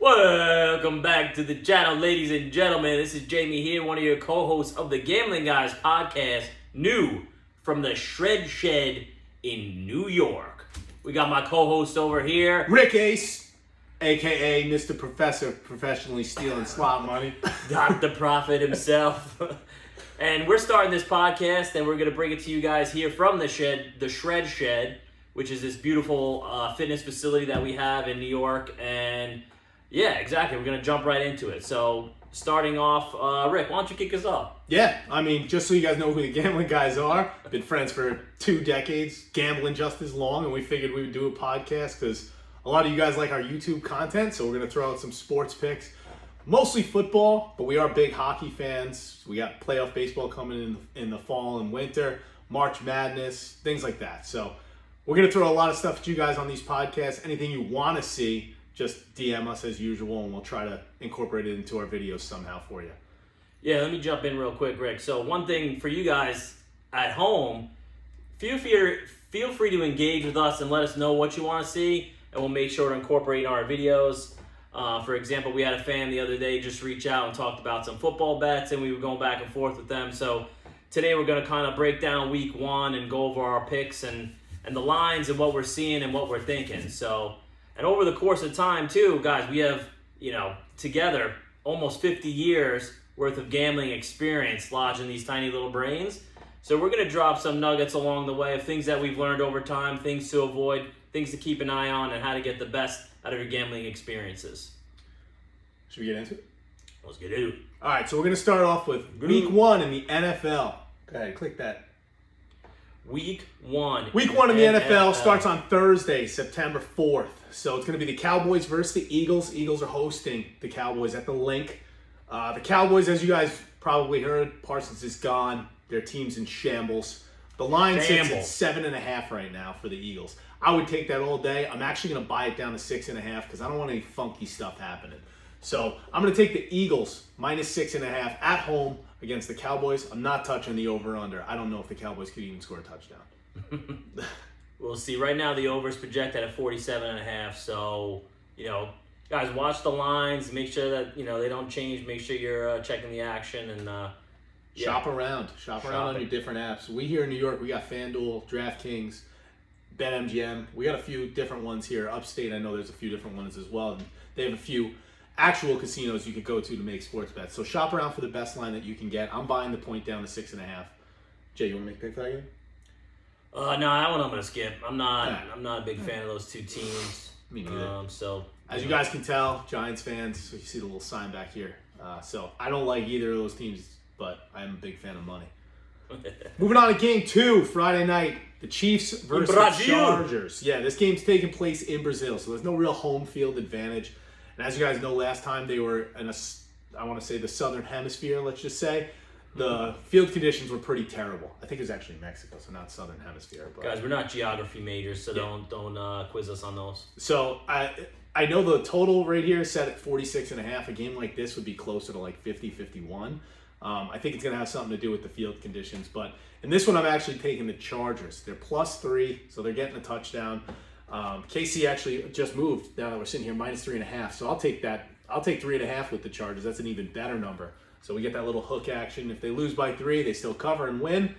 Welcome back to the channel, ladies and gentlemen. This is Jamie here, one of your co-hosts of the Gambling Guys podcast, new from the Shred Shed in New York. We got my co-host over here, Rick Ace, a.k.a. Mr. Professor, professionally stealing slot money. Dr. Prophet himself. And we're starting this podcast, and we're going to bring it to you guys here from the Shred Shed, which is this beautiful fitness facility that we have in New York. And yeah, exactly. We're going to jump right into it. So, starting off, Rick, why don't you kick us off? Yeah, I mean, just so you guys know who the Gambling Guys are, been friends for 2 decades, gambling just as long, and we figured we would do a podcast because a lot of you guys like our YouTube content, so we're going to throw out some sports picks. Mostly football, but we are big hockey fans. We got playoff baseball coming in the fall and winter, March Madness, things like that. So, we're going to throw a lot of stuff at you guys on these podcasts. Anything you want to see, just DM us as usual, and we'll try to incorporate it into our videos somehow for you. Yeah, let me jump in real quick, Rick. So one thing for you guys at home, feel free to engage with us and let us know what you want to see, and we'll make sure to incorporate in our videos. For example, we had a fan the other day just reach out and talked about some football bets, and we were going back and forth with them. So today we're going to kind of break down week 1 and go over our picks and the lines and what we're seeing and what we're thinking. So, and over the course of time too, guys, we have, together almost 50 years worth of gambling experience lodged in these tiny little brains. So we're going to drop some nuggets along the way of things that we've learned over time, things to avoid, things to keep an eye on, and how to get the best out of your gambling experiences. Should we get into it? Let's get into it. All right, so we're going to start off with week 1 in the NFL. Go ahead, click that. Week 1. Week 1 in the NFL starts on Thursday, September 4th. So it's going to be the Cowboys versus the Eagles. Eagles are hosting the Cowboys at the Link. The Cowboys, as you guys probably heard, Parsons is gone. Their team's in shambles. The line sits at 7.5 right now for the Eagles. I would take that all day. I'm actually going to buy it down to 6.5 because I don't want any funky stuff happening. So I'm going to take the Eagles minus 6.5 at home against the Cowboys. I'm not touching the over-under. I don't know if the Cowboys could even score a touchdown. We'll see. Right now, the over is projected at 47.5. So, guys, watch the lines. Make sure that, they don't change. Make sure you're checking the action. And Shop around. Shop around on your different apps. We here in New York, we got FanDuel, DraftKings, BetMGM. We got a few different ones here. Upstate, I know there's a few different ones as well. And they have a few actual casinos you could go to make sports bets. So shop around for the best line that you can get. I'm buying the point down to 6.5. Jay, you want to make a pick for that game? No, that one I'm gonna skip. I'm not a big fan of those two teams. Me neither. So as you guys can tell, Giants fans, so you see the little sign back here. So I don't like either of those teams, but I'm a big fan of money. Moving on to game 2, Friday night, the Chiefs versus the Chargers. Yeah, this game's taking place in Brazil, so there's no real home field advantage. And as you guys know, last time they were in I want to say the southern hemisphere, let's just say. The field conditions were pretty terrible. I think it was actually Mexico, so not southern hemisphere. But guys, we're not geography majors, so don't quiz us on those. So I know the total right here is set at 46.5. A game like this would be closer to like 50, 51. I think it's going to have something to do with the field conditions. But in this one, I'm actually taking the Chargers. They're +3, so they're getting a touchdown. KC actually just moved. Now that we're sitting here, -3.5. So I'll take that. I'll take 3.5 with the Chargers. That's an even better number. So we get that little hook action. If they lose by 3, they still cover and win.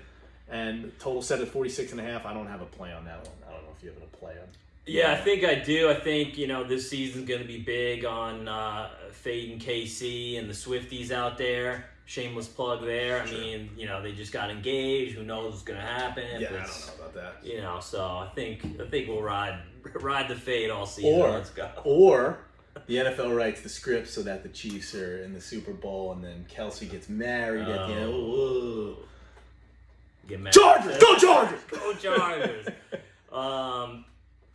And total set at 46.5. I don't have a play on that one. I don't know if you have a play on. Yeah, I think I do. I think, this season's going to be big on fading KC and the Swifties out there. Shameless plug there. I mean, they just got engaged. Who knows what's going to happen? Yeah, I don't know about that. So I think we'll ride the fade all season. Let's go. Or the NFL writes the script so that the Chiefs are in the Super Bowl, and then Kelsey gets married at the end. Whoa. Get married. Chargers! Go Chargers! Go Chargers!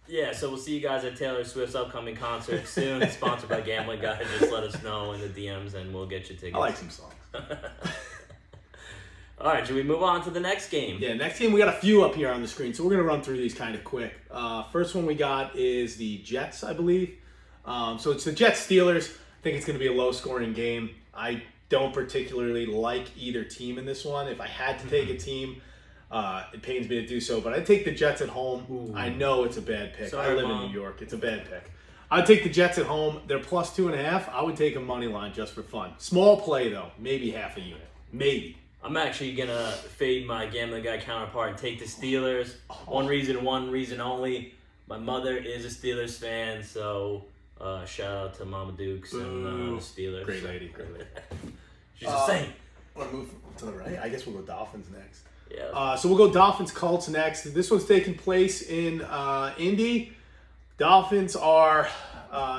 Yeah, so we'll see you guys at Taylor Swift's upcoming concert soon. It's sponsored by Gambling Guys. Just let us know in the DMs, and we'll get you tickets. I like some songs. All right, should we move on to the next game? Yeah, next game, we got a few up here on the screen, so we're going to run through these kind of quick. First one we got is the Jets, I believe. So it's the Jets-Steelers. I think it's going to be a low-scoring game. I don't particularly like either team in this one. If I had to take a team, it pains me to do so, but I'd take the Jets at home. Ooh. I know it's a bad pick. Sorry, I live Mom. in New York. It's a bad pick. I'd take the Jets at home. They're plus 2.5. I would take a money line just for fun. Small play though, maybe half a unit, maybe. I'm actually gonna fade my gambling guy counterpart and take the Steelers. One reason only. My mother is a Steelers fan, so shout out to Mama Dukes and the Steelers. Great lady. She's a saint. Want to move to the right? I guess we'll go Dolphins next. Yeah. So we'll go Dolphins Colts next. This one's taking place in Indy. Dolphins are.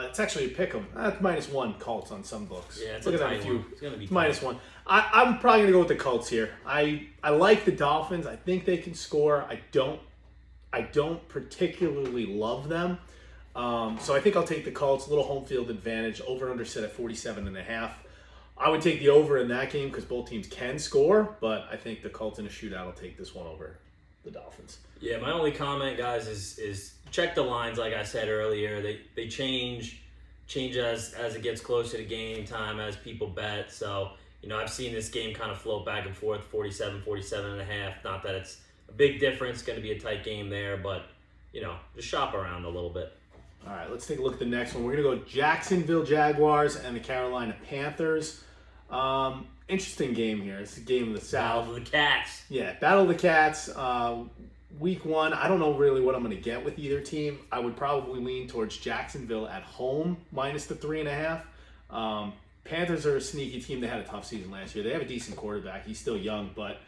It's actually a pick 'em. That's -1 Colts on some books. Yeah, it's Look a at that tight few. one. It's gonna be It's -1. I'm probably gonna go with the Colts here. I like the Dolphins. I think they can score. I don't particularly love them. So I think I'll take the Colts. A little home field advantage. Over under set at 47.5. I would take the over in that game because both teams can score, but I think the Colts in a shootout will take this one over the Dolphins. Yeah, my only comment, guys, is check the lines. Like I said earlier, they change as it gets closer to game time, as people bet. So, I've seen this game kind of float back and forth, 47.5. Not that it's a big difference, going to be a tight game there, but, just shop around a little bit. All right, let's take a look at the next one. We're going to go Jacksonville Jaguars and the Carolina Panthers. Interesting game here. It's a game of the South. Battle of the Cats. Yeah, Battle of the Cats. Week 1, I don't know really what I'm going to get with either team. I would probably lean towards Jacksonville at home, -3.5. Panthers are a sneaky team. They had a tough season last year. They have a decent quarterback. He's still young, but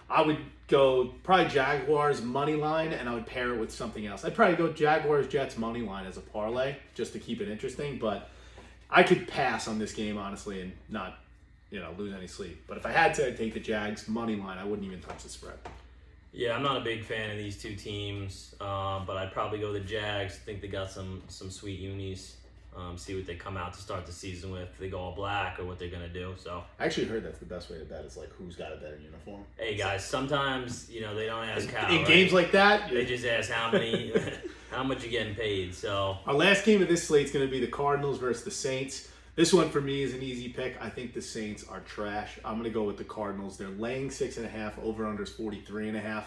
I would go probably Jaguars money line, and I would pair it with something else. I'd probably go Jaguars Jets money line as a parlay just to keep it interesting, but I could pass on this game, honestly, and not lose any sleep. But if I had to, I'd take the Jags money line. I wouldn't even touch the spread. Yeah, I'm not a big fan of these two teams, but I'd probably go the Jags. I think they got some sweet unis. See what they come out to start the season with. They go all black or what they're going to do. So I actually heard that's the best way to bet is like who's got a better uniform. Hey, guys, sometimes, they don't ask how. In games like that, they just ask how much you're getting paid. So our last game of this slate is going to be the Cardinals versus the Saints. This one for me is an easy pick. I think the Saints are trash. I'm going to go with the Cardinals. They're laying 6.5. Over/under is 43.5.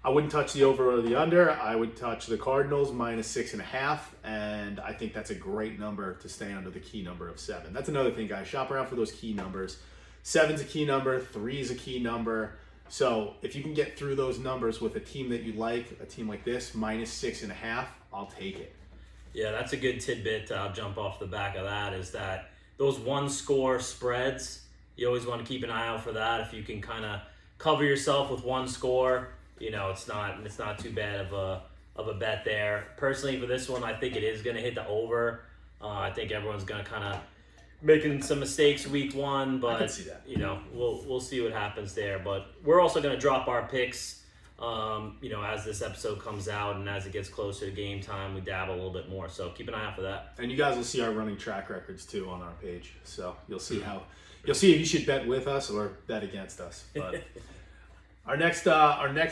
I wouldn't touch the over or the under. I would touch the Cardinals -6.5, and I think that's a great number to stay under the key number of 7. That's another thing, guys. Shop around for those key numbers. 7's a key number. 3 is a key number. So if you can get through those numbers with a team that you like, a team like this, -6.5, I'll take it. Yeah, that's a good tidbit. I'll jump off the back of that, is that those one-score spreads, you always want to keep an eye out for that. If you can kind of cover yourself with one score, it's not too bad of a bet there. Personally, for this one, I think it is going to hit the over. I think everyone's going to kind of making some mistakes week 1, but I can see that. We'll see what happens there. But we're also going to drop our picks, as this episode comes out and as it gets closer to game time. We dabble a little bit more, so keep an eye out for that. And you guys will see our running track records too on our page, so you'll see if you should bet with us or bet against us. But our next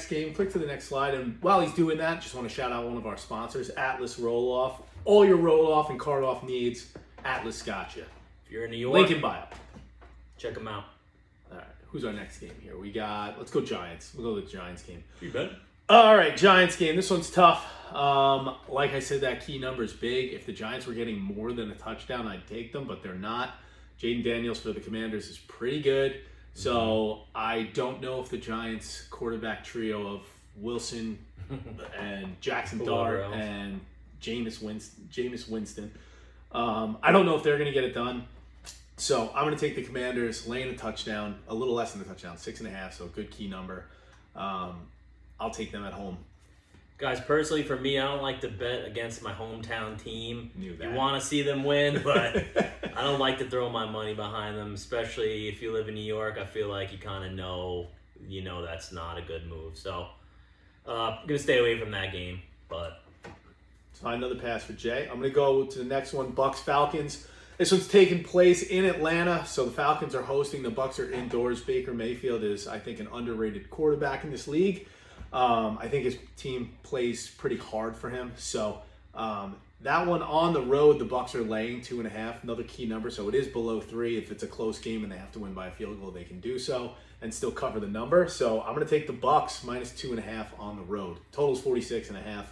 game, click to the next slide. And while he's doing that, just want to shout out one of our sponsors, Atlas Roll Off. All your roll off and card off needs, Atlas got you. If you're in New York, Link in bio. check them out. All right, who's our next game here? Let's go Giants. We'll go to the Giants game. You bet. All right, Giants game. This one's tough. Like I said, that key number is big. If the Giants were getting more than a touchdown, I'd take them, but they're not. Jaden Daniels for the Commanders is pretty good. So I don't know if the Giants quarterback trio of Wilson and Jackson Dart and Jameis Winston, I don't know if they're going to get it done. So I'm going to take the Commanders, laying a touchdown, a little less than a touchdown, 6.5, so a good key number. I'll take them at home. Guys, personally, for me, I don't like to bet against my hometown team. Knew that. You want to see them win, but I don't like to throw my money behind them, especially if you live in New York. I feel like you kind of know, that's not a good move. So I'm going to stay away from that game. But let's find another pass for Jay. I'm going to go to the next one, Bucks-Falcons. This one's taking place in Atlanta, so the Falcons are hosting. The Bucks are indoors. Baker Mayfield is, I think, an underrated quarterback in this league. I think his team plays pretty hard for him. So that one on the road, the Bucks are laying 2.5, another key number. So it is below 3. If it's a close game and they have to win by a field goal, they can do so and still cover the number. So I'm going to take the Bucks -2.5 on the road. Total's 46.5.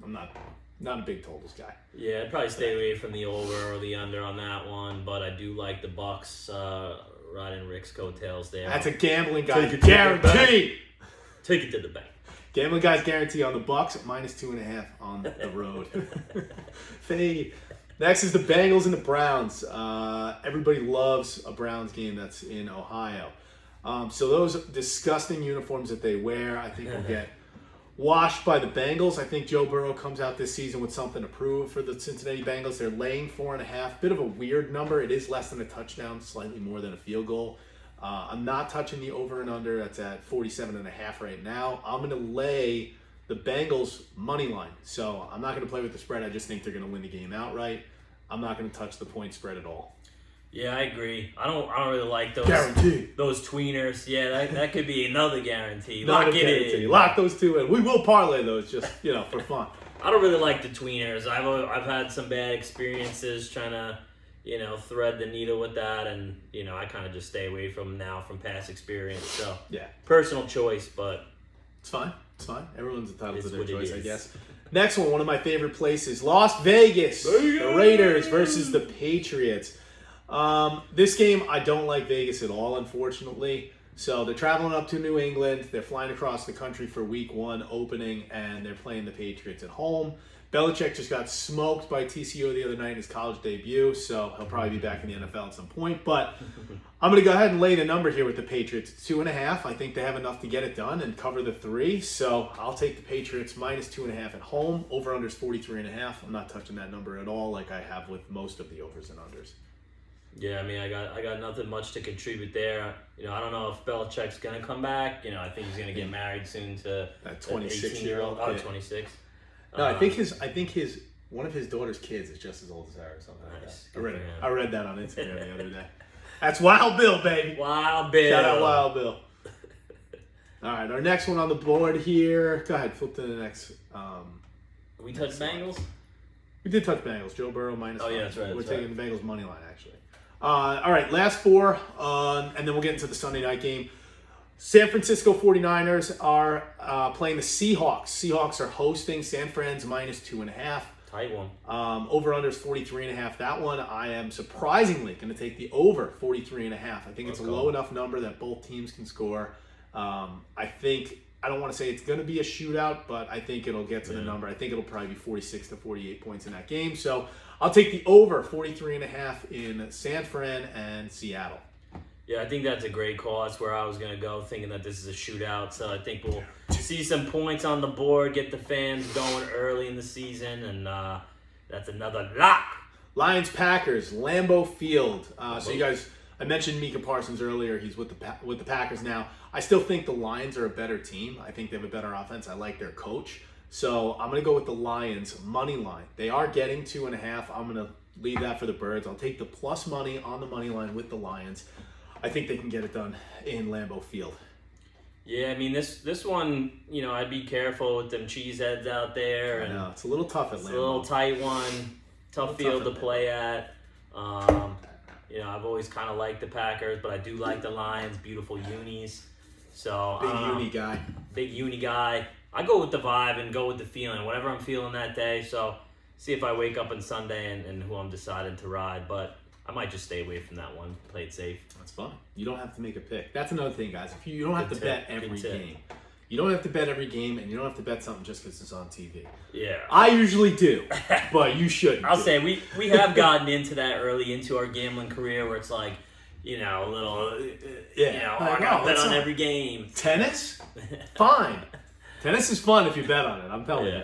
I'm Not a big totals guy. Yeah, I'd probably stay away from the over or the under on that one, but I do like the Bucks riding Rick's coattails there. That's a gambling guy Take it to the guarantee. Take it to the bank. Gambling guys guarantee on the Bucks -2.5 on the road. Fade. Next is the Bengals and the Browns. Everybody loves a Browns game that's in Ohio. So those disgusting uniforms that they wear, I think will get washed by the Bengals. I think Joe Burrow comes out this season with something to prove for the Cincinnati Bengals. They're laying 4.5. Bit of a weird number. It is less than a touchdown, slightly more than a field goal. I'm not touching the over and under. That's at 47.5 right now. I'm going to lay the Bengals money line. So I'm not going to play with the spread. I just think they're going to win the game outright. I'm not going to touch the point spread at all. Yeah, I agree. I don't really like those Guarantee. Those tweeners. Yeah, that could be another guarantee. Not Lock a it guarantee. in. Lock those two in. We will parlay those just, for fun. I don't really like the tweeners. I've had some bad experiences trying to, thread the needle with that, and I kind of just stay away from them now from past experience. So Yeah. personal choice, but It's fine. It's fine. Everyone's entitled It's to their what it choice, I is. guess. Next one of my favorite places, Las Vegas. The Raiders versus the Patriots. This game, I don't like Vegas at all, unfortunately. So they're traveling up to New England. They're flying across the country for week 1 opening, and they're playing the Patriots at home. Belichick just got smoked by TCU the other night in his college debut, so he'll probably be back in the NFL at some point. But I'm going to go ahead and lay the number here with the Patriots. It's 2.5. I think they have enough to get it done and cover the 3. So I'll take the Patriots -2.5 at home. Over-under is 43.5. I'm not touching that number at all like I have with most of the overs and unders. yeah, I got nothing much to contribute there. I don't know if Belichick's gonna come back. I think he's gonna get married soon to That an 26-year-old. 18-year-old. Oh, Yeah. 26. No, I think his one of his daughter's kids is just as old as her or something like Nice. that. Good for him. I read that on Instagram the other day. That's Wild Bill, baby. Wild Bill. Shout out Wild Bill. All right, our next one on the board here. Go ahead, flip to the next. We touch Bengals. We did touch Bengals. Joe Burrow -5. Oh, yeah, that's right, We're that's taking the Bengals money line, actually. All right, last 4, and then we'll get into the Sunday night game. San Francisco 49ers are playing the Seahawks. Seahawks are hosting. San Fran's -2.5. Tight one. Over-under is 43.5. That one, I am surprisingly going to take the over 43.5. I think it's a low enough number that both teams can score. I don't want to say it's going to be a shootout, but I think it'll get to the number. I think it'll probably be 46 to 48 points in that game. So I'll take the over 43.5 in San Fran and Seattle. Yeah, I think that's a great call. That's where I was going to go, thinking that this is a shootout. So I think we'll see some points on the board, get the fans going early in the season, and that's another lock. Lions-Packers, Lambeau Field. So you guys, I mentioned Micah Parsons earlier. He's with the Packers now. I still think the Lions are a better team. I think they have a better offense. I like their coach. So I'm going to go with the Lions money line. They are getting 2.5. I'm going to leave that for the Birds. I'll take the plus money on the money line with the Lions. I think they can get it done in Lambeau Field. Yeah, this one, I'd be careful with them cheeseheads out there. I know, it's a little tough at It's Lambeau. a little tight one, tough field to play at. I've always kind of liked the Packers, but I do like the Lions. Beautiful unis. So Big uni guy. I go with the vibe and go with the feeling, whatever I'm feeling that day. So see if I wake up on Sunday and who I'm deciding to ride. But I might just stay away from that one. Play it safe. That's fine. You don't have to make a pick. That's another thing, guys. If you don't have to bet every Good tip. game. You don't have to bet every game, and you don't have to bet something just because it's on TV. Yeah. I usually do, but you shouldn't. I'll say we have gotten into that early into our gambling career where it's like, a little, I gotta bet on every game. Tennis? Fine. Tennis is fun if you bet on it, I'm telling you.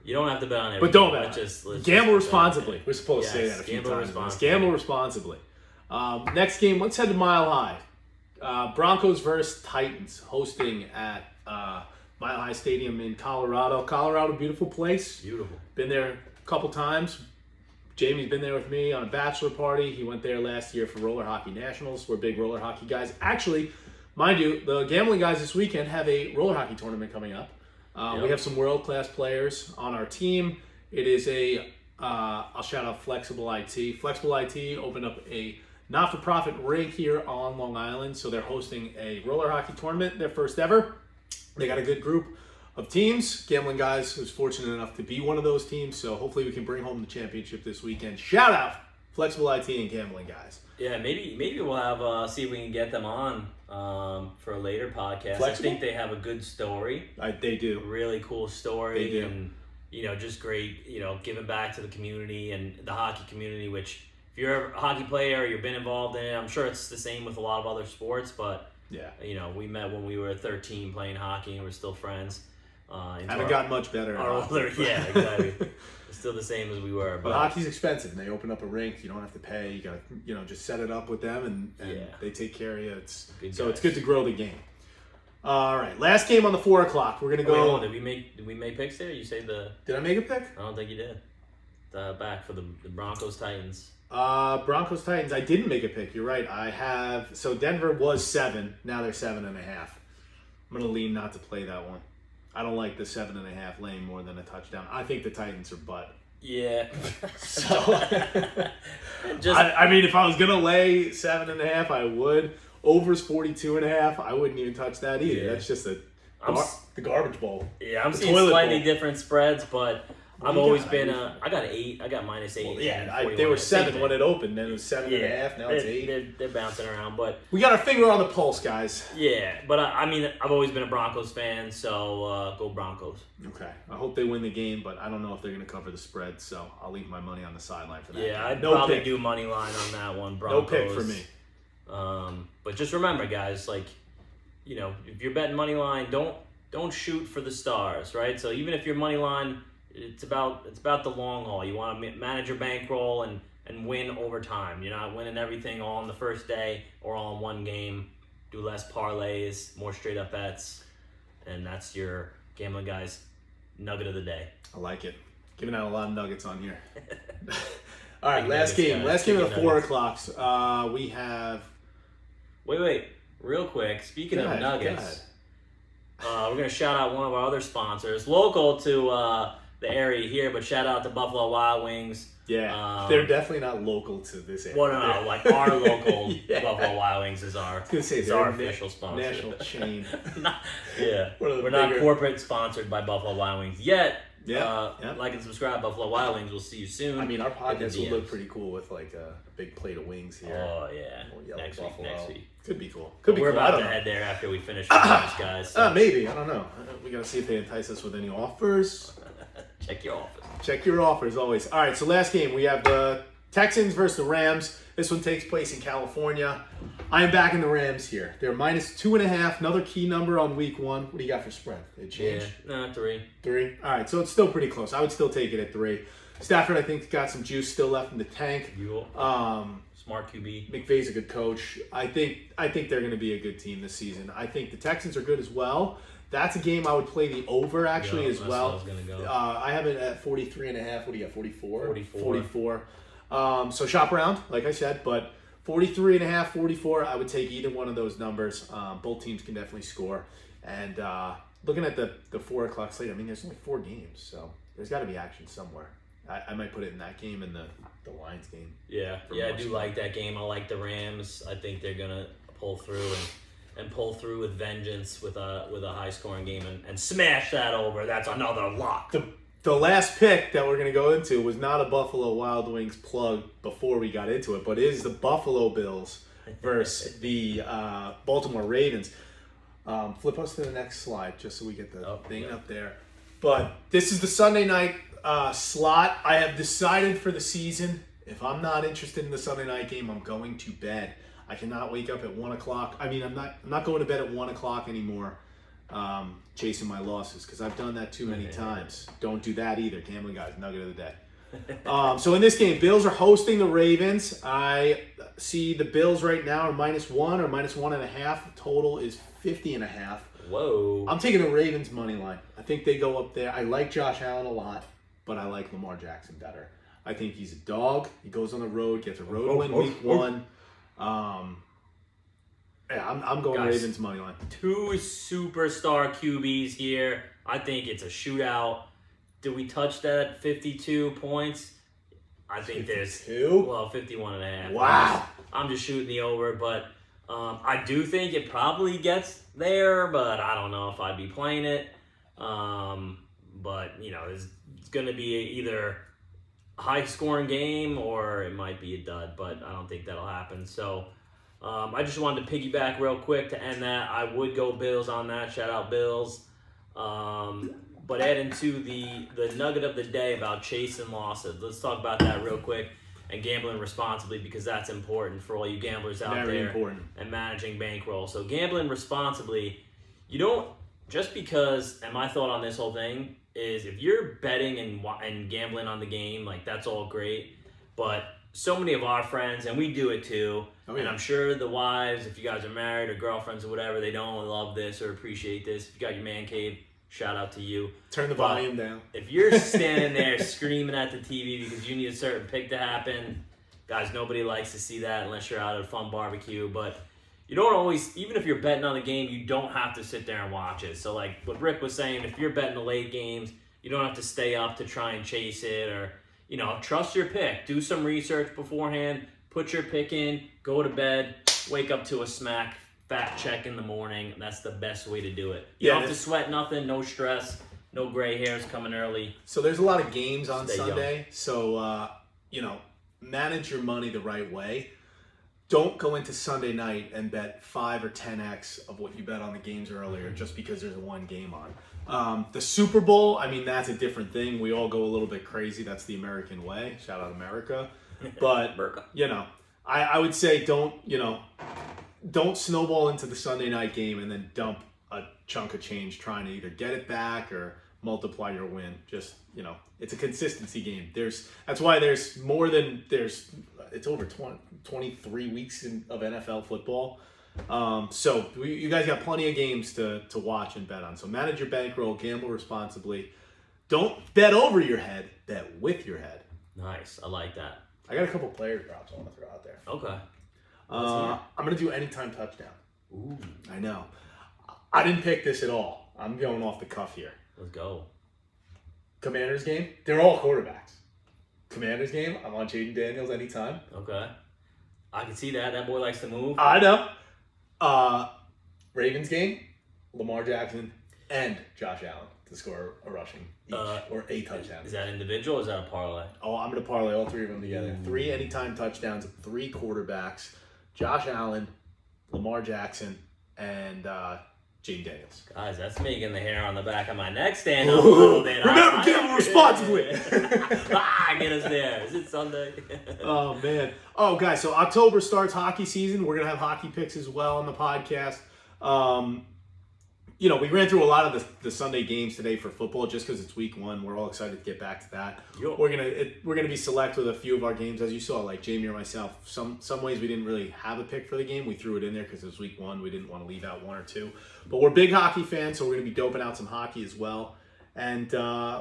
You don't have to bet on every But don't game. bet. Let's Gamble just responsibly. bet. We're supposed to say Yes, that a few gamble times. responsibly. Gamble responsibly. Next game, let's head to Mile High. Broncos versus Titans, hosting at Mile High Stadium in Colorado. Colorado, beautiful place. Beautiful. Been there a couple times. Jamie's been there with me on a bachelor party. He went there last year for Roller Hockey Nationals. We're big roller hockey guys. Actually, mind you, the gambling guys this weekend have a roller hockey tournament coming up. We have some world-class players on our team. It is I'll shout out Flexible IT. Flexible IT opened up a not-for-profit rink here on Long Island, so they're hosting a roller hockey tournament, their first ever. They got a good group of teams. Gambling Guys was fortunate enough to be one of those teams, so hopefully we can bring home the championship this weekend. Shout out Flexible IT and Gambling Guys. Yeah, maybe we'll have see if we can get them on for a later podcast. Flexible? I think they have a good story. They do. Really cool story. They do. And just great, giving back to the community and the hockey community, which if you're a hockey player or you've been involved in it, I'm sure it's the same with a lot of other sports, but yeah, we met when we were 13 playing hockey and we're still friends. Haven't gotten much better. Yeah, exactly. It's still the same as we were. But hockey's expensive, and they open up a rink. You don't have to pay. You got just set it up with them, and they take care of you. It's good to grow the game. All right, last game on the 4 o'clock. We're gonna go. Did we make picks there? You say Did I make a pick? I don't think you did. Back for the Broncos Titans. Broncos Titans. I didn't make a pick. You're right. I have. So Denver was 7. Now they're 7.5. I'm gonna lean not to play that one. I don't like the 7.5 laying more than a touchdown. I think the Titans are butt. Yeah. So, I mean, if I was gonna lay 7.5, I would. Over's 42.5. I wouldn't even touch that either. Yeah. That's just the garbage bowl. Yeah, I'm seeing slightly different spreads, but I've always been I got 8. I got -8. Well, yeah, they were 7 when it opened. Then it was 7.5. Now it's 8. They're bouncing around, but we got our finger on the pulse, guys. Yeah, but I mean, I've always been a Broncos fan, so go Broncos. Okay, I hope they win the game, but I don't know if they're going to cover the spread, so I'll leave my money on the sideline for that. Yeah, I'd probably do money line on that one. Broncos. No pick for me. But just remember, guys, if you're betting money line, don't shoot for the stars, right? So even if your money line, it's about the long haul. You want to manage your bankroll and win over time. You're not winning everything all on the first day or all in one game. Do less parlays, more straight up bets, and that's your Gambling Guys nugget of the day. I like it. Giving out a lot of nuggets on here. All right, last game of the 4 o'clocks. We have. Wait, real quick. Speaking of nuggets, we're gonna shout out one of our other sponsors, local to the area here, but shout out to Buffalo Wild Wings. Yeah, they're definitely not local to this area. Well, no, like our local Buffalo Wild Wings is our official sponsor. National chain. We're not corporate sponsored by Buffalo Wild Wings yet. Yeah. Like and subscribe, Buffalo Wild Wings. We'll see you soon. I mean, our podcast will look pretty cool with like a big plate of wings here. Oh yeah, next week. Could be cool. We're about to head there after we finish with those guys. So. Maybe, I don't know. We gotta see if they entice us with any offers. Check your offers. Check your offers always. All right, so last game we have the Texans versus the Rams. This one takes place in California. I am backing the Rams here. They're -2.5. Another key number on week 1. What do you got for spread? Did it change? Yeah, 3. 3. All right, so it's still pretty close. I would still take it at 3. Stafford, I think, got some juice still left in the tank. Smart QB. McVay's a good coach. I think they're going to be a good team this season. I think the Texans are good as well. That's a game I would play the over actually as well. I was gonna go. I have it at 43.5. What do you got? 44? 44. So shop around, like I said, but 43.5, 44. I would take either one of those numbers. Both teams can definitely score. And looking at the 4 o'clock slate, I mean, there's only 4 games, so there's got to be action somewhere. I might put it in that game and the Lions game. Yeah, I do like that game. I like the Rams. I think they're gonna pull through and pull through with vengeance with a high scoring game and smash that over. That's another lock. The last pick that we're going to go into was not a Buffalo Wild Wings plug before we got into it, but it is the Buffalo Bills versus the Baltimore Ravens. Flip us to the next slide just so we get the thing up there. But this is the Sunday night slot. I have decided for the season, if I'm not interested in the Sunday night game, I'm going to bed. I cannot wake up at 1 o'clock. I mean, I'm not going to bed at 1 o'clock anymore. Chasing my losses because I've done that too many times. Don't do that either. Gambling Guys, nugget of the day. So in this game, Bills are hosting the Ravens. I see the Bills right now are -1 or -1.5. Total is 50.5. Whoa. I'm taking the Ravens money line. I think they go up there. I like Josh Allen a lot, but I like Lamar Jackson better. I think he's a dog. He goes on the road, gets a road win week 1. I'm going Ravens money line. 2 superstar QBs here. I think it's a shootout. Did we touch that 52 points? I think 52? Well, 51.5. Wow. I'm just shooting the over, but I do think it probably gets there, but I don't know if I'd be playing it. But it's going to be either a high-scoring game or it might be a dud. But I don't think that'll happen. So I just wanted to piggyback real quick to end that. I would go Bills on that. Shout out Bills. But adding to the nugget of the day about chasing losses. Let's talk about that real quick. And gambling responsibly, because that's important for all you gamblers out Very there. important. And managing bankroll. So gambling responsibly, you don't, just because, and my thought on this whole thing is, if you're betting and gambling on the game, like, that's all great. But so many of our friends, and we do it too, and I'm sure the wives, if you guys are married or girlfriends or whatever, they don't love this or appreciate this. If you got your man cave, shout out to you. Turn the volume down. If you're standing there screaming at the TV because you need a certain pick to happen, guys, nobody likes to see that unless you're out at a fun barbecue. But you don't always, even if you're betting on the game, you don't have to sit there and watch it. So like what Rick was saying, if you're betting the late games, you don't have to stay up to try and chase it, or, trust your pick. Do some research beforehand, put your pick in, go to bed, wake up to a smack, fact check in the morning. That's the best way to do it. You don't have to sweat nothing, no stress, no gray hairs coming early. So there's a lot of games on Stay Sunday. young. So, manage your money the right way. Don't go into Sunday night and bet 5 or 10x of what you bet on the games earlier just because there's one game on. The Super Bowl, that's a different thing. We all go a little bit crazy. That's the American way. Shout out America. But, I would say don't snowball into the Sunday night game and then dump a chunk of change trying to either get it back or multiply your win. Just, it's a consistency game. That's why it's over 23 weeks of NFL football. So you guys got plenty of games to watch and bet on. So manage your bankroll, gamble responsibly. Don't bet over your head, bet with your head. Nice. I like that. I got a couple player drops I want to throw out there. Okay. I'm going to do anytime touchdown. Ooh. I know. I didn't pick this at all. I'm going off the cuff here. Let's go. Commanders game. They're all quarterbacks. Commanders game. I'm on Jaden Daniels anytime. Okay. I can see that. That boy likes to move. I know. Ravens game. Lamar Jackson and Josh Allen to score a rushing each or a touchdown. Is that individual or is that a parlay? Oh, I'm going to parlay all three of them together. 3 anytime touchdowns, 3 quarterbacks. Josh Allen, Lamar Jackson, and Jaden Daniels. Guys, that's making the hair on the back of my neck stand up a little bit. Remember, gamble responsibly. Get us there. Is it Sunday? Oh, man. Oh, guys, so October starts hockey season. We're going to have hockey picks as well on the podcast. We ran through a lot of the Sunday games today for football just because it's week 1. We're all excited to get back to that. Yo. We're gonna be select with a few of our games, as you saw, like Jamie or myself. Some ways we didn't really have a pick for the game. We threw it in there because it was week 1. We didn't want to leave out 1 or 2. But we're big hockey fans, so we're gonna be doping out some hockey as well. And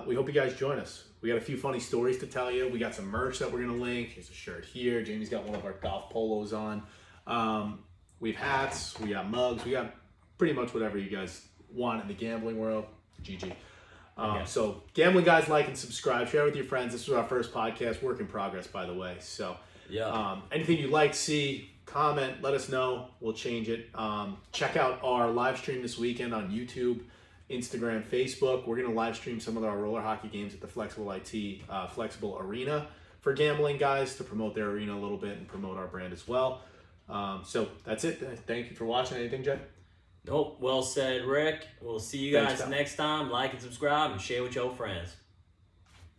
we hope you guys join us. We got a few funny stories to tell you. We got some merch that we're gonna link. Here's a shirt here. Jamie's got one of our golf polos on. We have hats. We got mugs. We got pretty much whatever you guys want in the gambling world. GG. So gambling guys, like and subscribe, share with your friends. This was our first podcast, work in progress, by the way. So anything you'd like to see, comment, let us know. We'll change it. Check out our live stream this weekend on YouTube, Instagram, Facebook. We're going to live stream some of our roller hockey games at the Flexible Arena for gambling guys to promote their arena a little bit and promote our brand as well. So that's it. Thank you for watching. Anything, Jed? Nope. Well said, Rick. We'll see you guys next time. Like and subscribe and share with your friends.